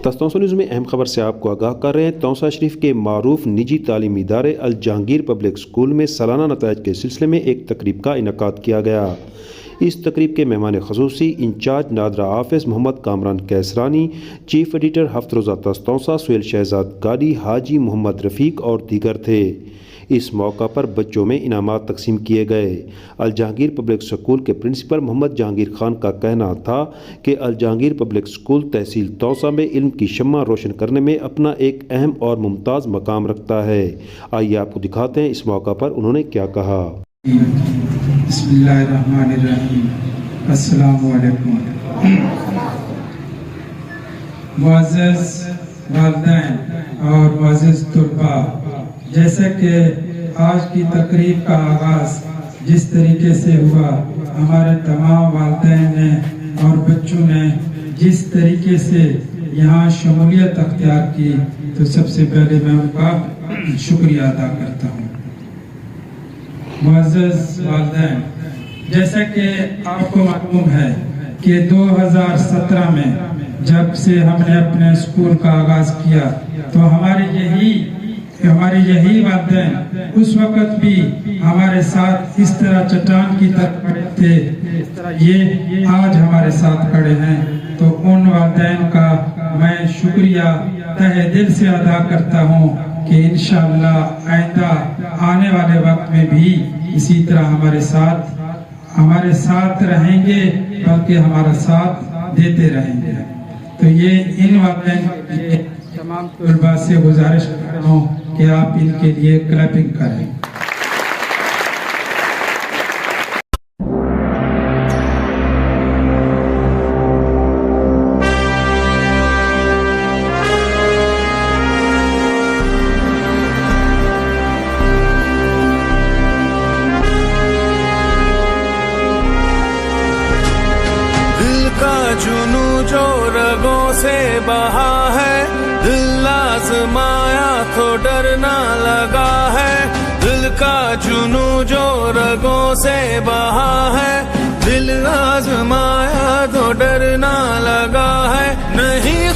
Taunsa news میں اہم خبر سے آپ کو آگاہ کر رہے ہیں۔ تونسا شریف کے معروف نجی تعلیمی ادارے الجہانگیر پبلک اسکول میں سالانہ نتائج کے سلسلے میں ایک تقریب کا انعقاد کیا گیا۔ اس تقریب کے مہمان خصوصی انچارج نادرا آفس محمد کامران کیسرانی، چیف ایڈیٹر ہفت روزہ تونسا سہیل شہزاد گاڑی، حاجی محمد رفیق اور دیگر تھے۔ اس موقع پر بچوں میں انعامات تقسیم کیے گئے۔ الجہانگیر پبلک اسکول کے پرنسپل محمد جہانگیر خان کا کہنا تھا کہ الجہانگیر پبلک اسکول تحصیل تونسا میں علم کی شمع روشن کرنے میں اپنا ایک اہم اور ممتاز مقام رکھتا ہے۔ آئیے آپ کو دکھاتے ہیں اس موقع پر انہوں نے کیا کہا۔ بسم اللہ الرحمن الرحیم۔ السلام علیکم۔ معزز والدین اور معزز طلباء، جیسا کہ آج کی تقریب کا آغاز جس طریقے سے ہوا، ہمارے تمام والدین نے اور بچوں نے جس طریقے سے یہاں شمولیت اختیار کی، تو سب سے پہلے میں ان کا شکریہ ادا کرتا ہوں۔ معزز والدین، جیسا کہ آپ کو معلوم ہے کہ 2017 میں جب سے ہم نے اپنے اسکول کا آغاز کیا تو ہمارے یہی والدین اس وقت بھی ہمارے ساتھ اس طرح چٹان کی طرح کھڑے تھے، یہ آج ہمارے ساتھ کھڑے ہیں۔ تو ان والدین کا میں شکریہ تہہ دل سے ادا کرتا ہوں کہ انشاءاللہ آئندہ آنے والے وقت میں بھی اسی طرح ہمارے ساتھ رہیں گے، بلکہ ہمارا ساتھ دیتے رہیں گے۔ تو یہ ان والدین کے تمام طلباء سے گزارش کرتا ہوں کہ آپ ان کے لیے کلیپنگ کریں۔ جنوں جو رگوں سے بہا ہے، دل آزمایا تو ڈرنا لگا ہے۔ دل کا جنوں جو رگوں سے بہا ہے، دل آزمایا تو ڈرنا لگا ہے۔ نہیں